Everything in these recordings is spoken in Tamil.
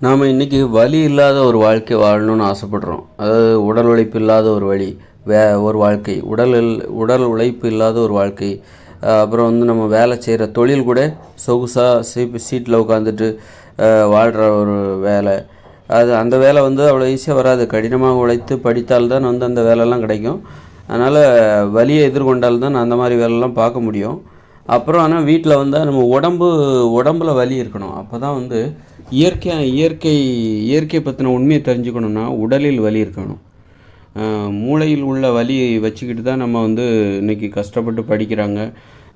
நாம் இன்றைக்கி வலி இல்லாத ஒரு வாழ்க்கை வாழணும்னு ஆசைப்படுறோம். அதாவது உடல் உழைப்பு இல்லாத ஒரு ஒரு வாழ்க்கை, உடல் உழைப்பு இல்லாத ஒரு வாழ்க்கை. அப்புறம் நம்ம வேலை செய்கிற தொழில் கூட சொகுசாக சீட்டில் உட்காந்துட்டு வாழ்கிற ஒரு வேலை. அந்த வேலை அவ்வளோ ஈஸியாக வராது. கடினமாக உழைத்து படித்தால்தான் அந்த வேலைலாம் கிடைக்கும். அதனால் வலியை எதிர்கொண்டால்தான் அந்த மாதிரி வேலைலாம் பார்க்க முடியும். அப்புறம் ஆனால் வீட்டில் வந்தால் நம்ம உடம்பில் வலி இருக்கணும். அப்போ தான் இயற்கை பற்றின உண்மையை தெரிஞ்சுக்கணுன்னா உடலில் வலி இருக்கணும். மூளையில் உள்ள வலியை வச்சுக்கிட்டு தான் நம்ம இன்றைக்கி கஷ்டப்பட்டு படிக்கிறாங்க.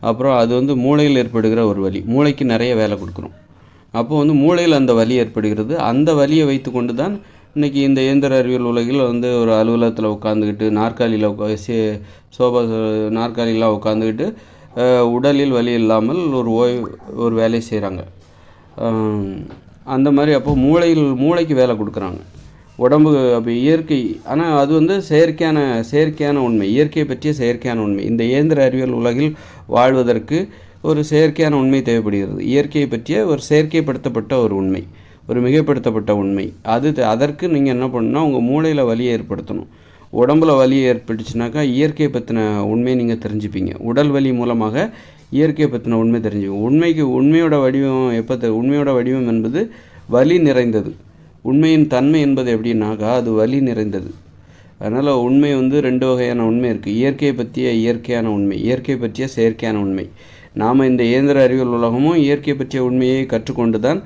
அப்புறம் அது மூளையில் ஏற்படுகிற ஒரு வலி. மூளைக்கு நிறைய வேலை கொடுக்குறோம். அப்போது மூளையில் அந்த வலி ஏற்படுகிறது. அந்த வலியை வைத்து கொண்டு தான் இன்றைக்கி இந்த இயந்திர அறிவியல் உலகில் ஒரு அலுவலகத்தில் உட்காந்துக்கிட்டு நாற்காலியில் உட்காந்துக்கிட்டு உடலில் வலி இல்லாமல் ஒரு வேலையை செய்கிறாங்க. அந்த மாதிரி அப்போது மூளைக்கு வேலை கொடுக்குறாங்க. உடம்பு அப்போ இயற்கை. ஆனால் அது செயற்கையான உண்மை, இயற்கையை பற்றிய செயற்கையான உண்மை. இந்த இயந்திர அறிவியல் உலகில் வாழ்வதற்கு ஒரு செயற்கையான உண்மை தேவைப்படுகிறது. இயற்கையை பற்றிய ஒரு செயற்கைப்படுத்தப்பட்ட ஒரு உண்மை, ஒரு மிகைப்படுத்தப்பட்ட உண்மை. அதற்கு நீங்கள் என்ன பண்ணணும்னா உங்கள் மூளையில் வலியை ஏற்படுத்தணும். உடம்பில் வலி ஏற்பட்டுச்சுனாக்கா இயற்கையை பற்றின உண்மையை நீங்கள் தெரிஞ்சுப்பீங்க. உடல் வலி மூலமாக இயற்கையை பற்றின உண்மை தெரிஞ்சுப்பீங்க. உண்மையோட வடிவம் என்பது வலி நிறைந்தது. உண்மையின் தன்மை என்பது எப்படின்னாக்கா அது வலி நிறைந்தது. அதனால் உண்மை ரெண்டு வகையான உண்மை இருக்குது. இயற்கையை பற்றிய இயற்கையான உண்மை, இயற்கை பற்றிய செயற்கையான உண்மை. நாம் இந்த இயந்திர அறிவியல் உலகமும் இயற்கை பற்றிய உண்மையை கற்றுக்கொண்டு தான்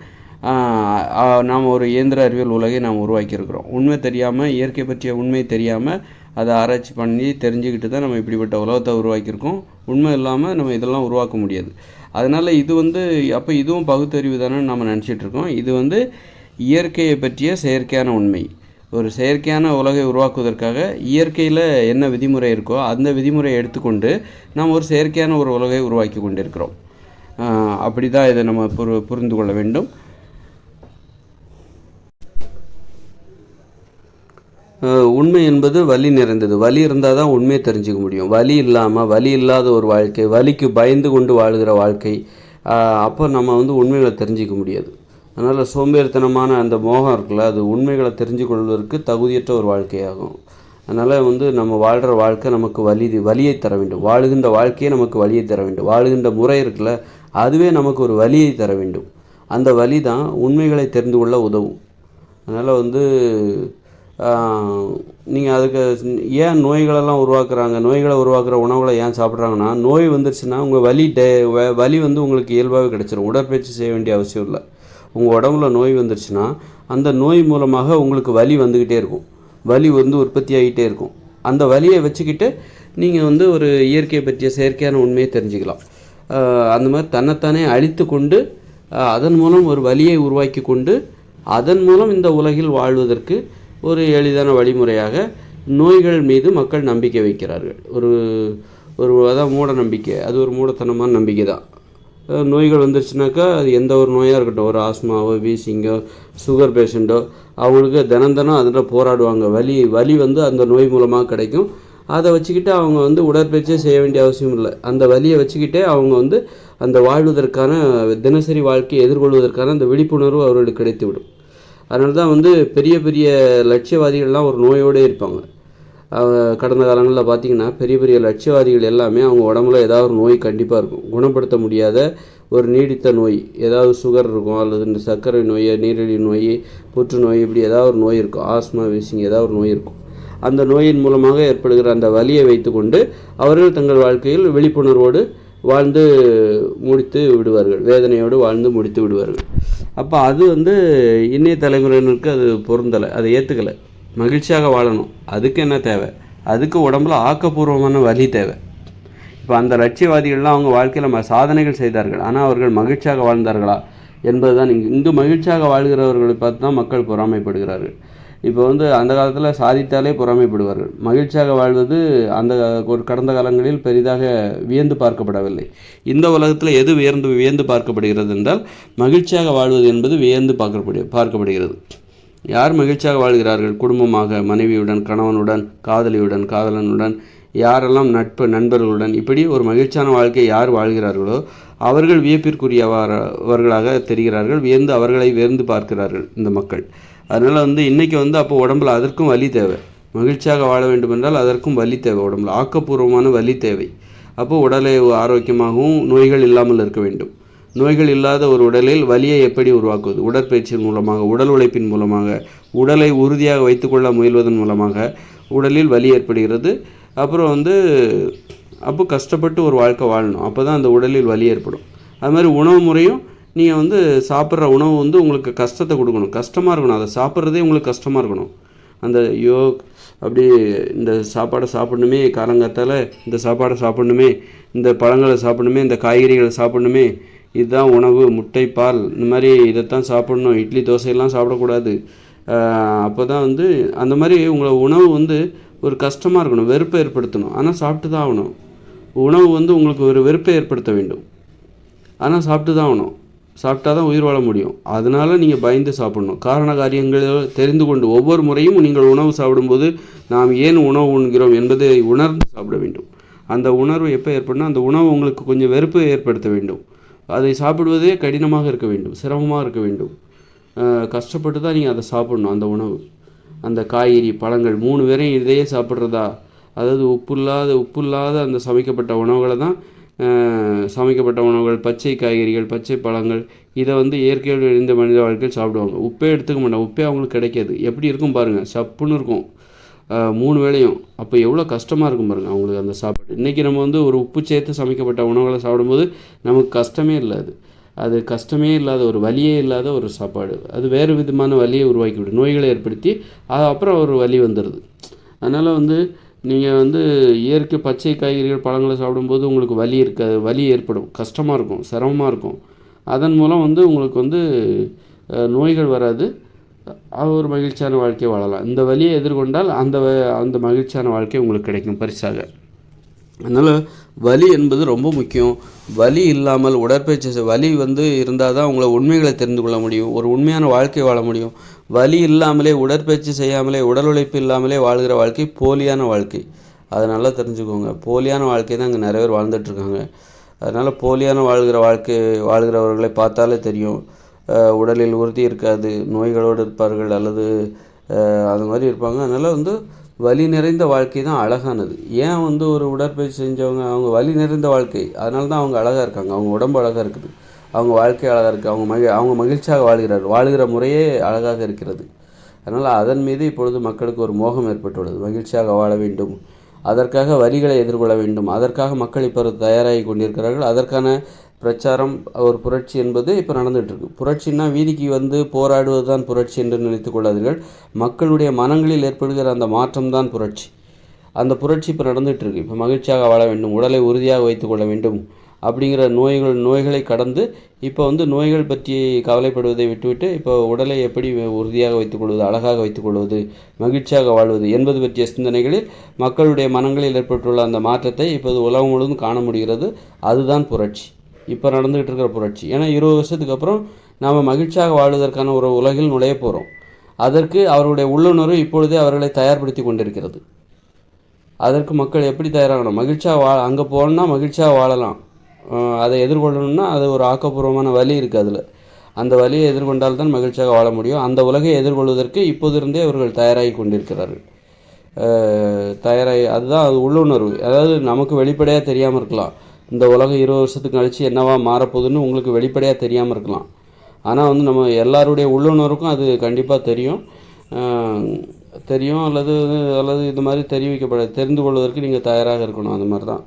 நாம் ஒரு இயந்திர அறிவியல் உலகை நாம் உருவாக்கியிருக்கிறோம். உண்மை தெரியாமல், இயற்கை பற்றிய உண்மை தெரியாமல் அதை ஆராய்ச்சி பண்ணி தெரிஞ்சுக்கிட்டு தான் நம்ம இப்படிப்பட்ட உலகத்தை உருவாக்கியிருக்கோம். உண்மை இல்லாமல் நம்ம இதெல்லாம் உருவாக்க முடியாது. அதனால் அப்போ இதுவும் பகுத்தறிவு தானே நம்ம நினச்சிட்ருக்கோம். இது இயற்கையை பற்றிய செயற்கையான உண்மை. ஒரு செயற்கையான உலகை உருவாக்குவதற்காக இயற்கையில் என்ன விதிமுறை இருக்கோ அந்த விதிமுறையை எடுத்துக்கொண்டு நாம் ஒரு செயற்கையான ஒரு உலகை உருவாக்கி கொண்டிருக்கிறோம். அப்படி தான் இதை நம்ம புரிந்து கொள்ள வேண்டும். உண்மை என்பது வலி நிறைந்தது. வலி இருந்தால் தான் உண்மையை தெரிஞ்சுக்க முடியும். வலி இல்லாத ஒரு வாழ்க்கை, வலிக்கு பயந்து கொண்டு வாழ்கிற வாழ்க்கை, அப்போ நம்ம உண்மைகளை தெரிஞ்சிக்க முடியாது. அதனால் சோம்பேறித்தனமான அந்த மோகம் இருக்குல்ல, அது உண்மைகளை தெரிஞ்சு கொள்வதற்கு தகுதியற்ற ஒரு வாழ்க்கையாகும். அதனால் நம்ம வாழ்கிற வாழ்க்கை நமக்கு வலியை தர வேண்டும். வாழுகின்ற வாழ்க்கையே நமக்கு வலியை தர வேண்டும். வாழுகின்ற முறை இருக்குல்ல, அதுவே நமக்கு ஒரு வலியை தர வேண்டும். அந்த வலி தான் உண்மைகளை தெரிந்து கொள்ள உதவும். அதனால் நீங்கள் அதுக்கு ஏன் நோய்களெல்லாம் உருவாக்குறாங்க, நோய்களை உருவாக்குற உணவுகளை ஏன் சாப்பிட்றாங்கன்னா, நோய் வந்துருச்சுன்னா உங்கள் வலி உங்களுக்கு இயல்பாகவே கிடச்சிரும். உடற்பயிற்சி செய்ய வேண்டிய அவசியம் இல்லை. உங்கள் உடம்புல நோய் வந்துருச்சுன்னா அந்த நோய் மூலமாக உங்களுக்கு வலி வந்துக்கிட்டே இருக்கும். வலி உற்பத்தி ஆகிட்டே இருக்கும். அந்த வலியை வச்சுக்கிட்டு நீங்கள் ஒரு இயற்கையை பற்றிய செயற்கையான உண்மையை தெரிஞ்சுக்கலாம். அந்த மாதிரி தன்னைத்தானே அழித்து கொண்டு அதன் மூலம் ஒரு வலியை உருவாக்கி கொண்டு அதன் மூலம் இந்த உலகில் வாழ்வதற்கு ஒரு எளிதான வழிமுறையாக நோய்கள் மீது மக்கள் நம்பிக்கை வைக்கிறார்கள். அதான் மூட நம்பிக்கை. அது ஒரு மூடத்தனமான நம்பிக்கை தான். நோய்கள் வந்துருச்சுனாக்கா அது எந்த ஒரு நோயாக இருக்கட்டும், ஒரு ஆஸ்மாவோ, வீசிங்கோ, சுகர் பேஷண்ட்டோ, அவங்களுக்கு தினம் அதில் போராடுவாங்க. வலி அந்த நோய் மூலமாக கிடைக்கும். அதை வச்சுக்கிட்டு அவங்க உடற்பயிற்சியே செய்ய வேண்டிய அவசியம் இல்லை. அந்த வலியை வச்சுக்கிட்டே அவங்க அந்த வாழ்வதற்கான தினசரி வாழ்க்கையை எதிர்கொள்வதற்கான அந்த விழிப்புணர்வு அவர்களுக்கு கிடைத்துவிடும். அதனால தான் பெரிய பெரிய லட்சியவாதிகள்லாம் ஒரு நோயோடு இருப்பாங்க. கடந்த காலங்களில் பார்த்திங்கன்னா பெரிய லட்சியவாதிகள் எல்லாமே அவங்க உடம்புல ஏதாவது ஒரு நோய் கண்டிப்பாக இருக்கும். குணப்படுத்த முடியாத ஒரு நீடித்த நோய், ஏதாவது சுகர் இருக்கும், அல்லது இந்த சர்க்கரை நோய், நீரிழிவு நோய், புற்றுநோய், இப்படி ஏதாவது ஒரு நோய் இருக்கும். ஆஸ்மா, வீசிங், ஏதாவது ஒரு நோய் இருக்கும். அந்த நோயின் மூலமாக ஏற்படுகிற அந்த வலியை வைத்து கொண்டு அவர்கள் தங்கள் வாழ்க்கையில் விழிப்புணர்வோடு வாழ்ந்து முடித்து விடுவார்கள். வேதனையோடு வாழ்ந்து முடித்து விடுவார்கள். அப்போ அது இன்றைய தலைமுறையினருக்கு அது பொருந்தலை, அதை ஏற்றுக்கலை. மகிழ்ச்சியாக வாழணும், அதுக்கு என்ன தேவை? அதுக்கு உடம்புல ஆக்கப்பூர்வமான வலி தேவை. இப்போ அந்த லட்சியவாதிகள்லாம் அவங்க வாழ்க்கையில் சாதனைகள் செய்தார்கள். ஆனால் அவர்கள் மகிழ்ச்சியாக வாழ்ந்தார்களா என்பது தான் இங்கு மகிழ்ச்சியாக வாழ்கிறவர்களை பார்த்து தான் மக்கள் பொறாமைப்படுகிறார்கள். இப்போ அந்த காலத்தில் சாதித்தாலே பொறாமைப்படுவார்கள். மகிழ்ச்சியாக வாழ்வது ஒரு கடந்த காலங்களில் பெரிதாக வியந்து பார்க்கப்படவில்லை. இந்த உலகத்தில் எது வியந்து பார்க்கப்படுகிறது என்றால் மகிழ்ச்சியாக வாழ்வது என்பது வியந்து பார்க்கப்படுகிறது. யார் மகிழ்ச்சியாக வாழ்கிறார்கள்? குடும்பமாக, மனைவியுடன், கணவனுடன், காதலியுடன், காதலனுடன், யாரெல்லாம் நண்பர்களுடன் இப்படி ஒரு மகிழ்ச்சியான வாழ்க்கையை யார் வாழ்கிறார்களோ அவர்கள் வியப்பிற்குரியவர்களாக தெரிகிறார்கள். அவர்களை வியந்து பார்க்கிறார்கள் இந்த மக்கள். அதனால் வந்து இன்றைக்கி வந்து அப்போ உடம்புல அதற்கும் வலி தேவை. மகிழ்ச்சியாக வாழ வேண்டும் என்றால் அதற்கும் வலி தேவை. உடம்புல ஆக்கப்பூர்வமான வலி தேவை. அப்போது உடலை ஆரோக்கியமாகவும் நோய்கள் இல்லாமல் இருக்க வேண்டும். நோய்கள் இல்லாத ஒரு உடலில் வலியை எப்படி உருவாக்குவது? உடற்பயிற்சியின் மூலமாக, உடல் உழைப்பின் மூலமாக, உடலை உறுதியாக வைத்துக்கொள்ள முயல்வதன் மூலமாக உடலில் வலி ஏற்படுகிறது. அப்புறம் வந்து அப்போ கஷ்டப்பட்டு ஒரு வாழ்க்கை வாழணும். அப்போ தான் அந்த உடலில் வலி ஏற்படும். அது மாதிரி உணவு முறையும் நீங்கள் வந்து சாப்பிட்ற உணவு வந்து உங்களுக்கு கஷ்டத்தை கொடுக்கணும், கஷ்டமாக இருக்கணும். அதை சாப்பிட்றதே உங்களுக்கு கஷ்டமாக இருக்கணும். அந்த அப்படி இந்த சாப்பாடை சாப்பிடணுமே, காலங்காத்தால் இந்த சாப்பாடை சாப்பிடணுமே, இந்த பழங்களை சாப்பிடணுமே, இந்த காய்கறிகளை சாப்பிடணுமே, இதுதான் உணவு, முட்டை, பால், இந்த மாதிரி இதைத்தான் சாப்பிடணும், இட்லி தோசையெல்லாம் சாப்பிடக்கூடாது. அப்போ தான் வந்து அந்த மாதிரி உங்களை உணவு வந்து ஒரு கஷ்டமாக இருக்கணும், வெறுப்பை ஏற்படுத்தணும். ஆனால் சாப்பிட்டு தான் ஆகணும். உணவு வந்து உங்களுக்கு ஒரு வெறுப்பை ஏற்படுத்த வேண்டும், ஆனால் சாப்பிட்டு தான் ஆகணும். சாப்பிட்டா தான் உயிர் வாழ முடியும். அதனால் நீங்கள் பயந்து சாப்பிடணும். காரண காரியங்களை தெரிந்து கொண்டு ஒவ்வொரு முறையும் நீங்கள் உணவு சாப்பிடும்போது நாம் ஏன் உணவு உண்கிறோம் என்பதை உணர்ந்து சாப்பிட வேண்டும். அந்த உணர்வு எப்போ ஏற்படணும்? அந்த உணவு உங்களுக்கு கொஞ்சம் வெறுப்பு ஏற்படுத்த வேண்டும். அதை சாப்பிடுவதே கடினமாக இருக்க வேண்டும், சிரமமாக இருக்க வேண்டும். கஷ்டப்பட்டு தான் நீங்கள் அதை சாப்பிடணும். அந்த உணவு, அந்த காய்கறி, பழங்கள் 3 பேரையும் இதையே சாப்பிட்றதா? அதாவது உப்பு இல்லாத அந்த சமைக்கப்பட்ட உணவுகளை தான் சமைக்கப்பட்ட உணவுகள், பச்சை காய்கறிகள், பச்சை பழங்கள், இதை வந்து இயற்கையோடு எழுந்த மனித வாழ்க்கையில் சாப்பிடுவாங்க. உப்பே எடுத்துக்க மாட்டாங்க. உப்பே அவங்களுக்கு கிடைக்காது. எப்படி இருக்கும் பாருங்கள், சப்புன்னு இருக்கும் 3 வேளையும். அப்போ எவ்வளோ கஷ்டமாக இருக்கும் பாருங்கள் அவங்களுக்கு அந்த சாப்பாடு. இன்றைக்கி நம்ம வந்து ஒரு உப்பு சேர்த்து சமைக்கப்பட்ட உணவுகளை சாப்பிடும்போது நமக்கு கஷ்டமே இல்லை. அது கஷ்டமே இல்லாத, ஒரு வலியே இல்லாத ஒரு சாப்பாடு. அது வேறு விதமான வலியை உருவாக்கிவிடும், நோய்களை ஏற்படுத்தி அப்புறம் ஒரு வலி வந்துடுது. அதனால் வந்து நீங்கள் வந்து இயற்கை பச்சை காய்கறிகள், பழங்களை சாப்பிடும்போது உங்களுக்கு வலி ஏற்படும், கஷ்டமாக இருக்கும், சிரமமாக இருக்கும். அதன் மூலம் வந்து உங்களுக்கு வந்து நோய்கள் வராது, ஒரு மகிழ்ச்சியான வாழ்க்கையை வாழலாம். இந்த வலியை எதிர்கொண்டால் அந்த மகிழ்ச்சியான வாழ்க்கை உங்களுக்கு கிடைக்கும் பரிசாக. அதனால் வலி என்பது ரொம்ப முக்கியம். வலி இல்லாமல் உடற்பயிற்சி வலி வந்து இருந்தால் தான் உங்களை உண்மைகளை தெரிந்து கொள்ள முடியும், ஒரு உண்மையான வாழ்க்கை வாழ முடியும். வலி இல்லாமலே, உடற்பயிற்சி செய்யாமலே, உடல் உழைப்பு இல்லாமலே வாழ்கிற வாழ்க்கை போலியான வாழ்க்கை. அதை நல்லா தெரிஞ்சுக்கோங்க. போலியான வாழ்க்கை தான் இங்கே நிறைய பேர் வாழ்ந்துட்டுருக்காங்க. அதனால் போலியான வாழ்கிறவர்களை பார்த்தாலே தெரியும். உடலில் உறுதி இருக்காது, நோய்களோடு இருப்பார்கள், அல்லது அது மாதிரி இருப்பாங்க. அதனால் வந்து வலி நிறைந்த வாழ்க்கை தான் அழகானது. ஏன் வந்து ஒரு உடற்பயிற்சி செஞ்சவங்க அவங்க வலி நிறைந்த வாழ்க்கை, அதனால தான் அவங்க அழகாக இருக்காங்க, அவங்க உடம்பு அழகாக இருக்குது, அவங்க வாழ்க்கை அழகாக இருக்குது, அவங்க மகிழ்ச்சியாக வாழ்கிற முறையே அழகாக இருக்கிறது. அதனால் அதன் மீது இப்பொழுது மக்களுக்கு ஒரு மோகம் ஏற்பட்டுள்ளது. மகிழ்ச்சியாக வாழ வேண்டும், அதற்காக வலிகளை எதிர்கொள்ள வேண்டும், அதற்காக மக்கள் இப்போ தயாராகி கொண்டிருக்கிறார்கள். அதற்கான பிரச்சாரம், ஒரு புரட்சி என்பது இப்போ நடந்துகிட்ருக்கு. புரட்சின்னா வீதிக்கு வந்து போராடுவது தான் புரட்சி என்று நினைத்து கொள்ளாதீர்கள். மக்களுடைய மனங்களில் ஏற்படுகிற அந்த மாற்றம் தான் புரட்சி. அந்த புரட்சி இப்போ நடந்துகிட்ருக்கு. இப்போ மகிழ்ச்சியாக வாழ வேண்டும், உடலை உறுதியாக வைத்துக்கொள்ள வேண்டும் அப்படிங்கிற நோய்களை கடந்து இப்போ வந்து நோய்கள் பற்றி கவலைப்படுவதை விட்டுவிட்டு இப்போ உடலை எப்படி உறுதியாக வைத்துக்கொள்வது, அழகாக வைத்துக்கொள்வது, மகிழ்ச்சியாக வாழ்வது என்பது பற்றிய சிந்தனைகளில் மக்களுடைய மனங்களில் ஏற்பட்டுள்ள அந்த மாற்றத்தை இப்போது உலகம் முழுவதும் காண முடிகிறது. அதுதான் புரட்சி, இப்போ நடந்துகிட்டு இருக்கிற புரட்சி. ஏன்னா 20 வருஷத்துக்கு அப்புறம் நாம் மகிழ்ச்சியாக வாழ்வதற்கான ஒரு உலகில் நுழைய போகிறோம். அதற்கு அவருடைய உள்ளுணர்வு இப்பொழுதே அவர்களை தயார்படுத்தி கொண்டிருக்கிறது. அதற்கு மக்கள் எப்படி தயாராகணும்? மகிழ்ச்சியாக அங்கே போகணுன்னா மகிழ்ச்சியாக வாழலாம். அதை எதிர்கொள்ளணும்னா அது ஒரு ஆக்கப்பூர்வமான வலி இருக்குது. அதில் அந்த வலியை எதிர்கொண்டால்தான் மகிழ்ச்சியாக வாழ முடியும். அந்த உலகை எதிர்கொள்வதற்கு இப்போதிருந்தே அவர்கள் தயாராகி கொண்டிருக்கிறார்கள். அதுதான் அது உள்ளுணர்வு. அதாவது நமக்கு வெளிப்படையாக தெரியாமல் இருக்கலாம், இந்த உலகம் 20 வருஷத்துக்கு கழிச்சு என்னவா மாறப்போகுதுன்னு உங்களுக்கு வெளிப்படையாக தெரியாமல் இருக்கலாம். ஆனால் வந்து நம்ம எல்லாருடைய உள்ளுணர்வுக்கும் அது கண்டிப்பாக தெரியும். அல்லது இது மாதிரி தெரிந்து கொள்வதற்கு நீங்கள் தயாராக இருக்கணும். அந்த மாதிரி தான்.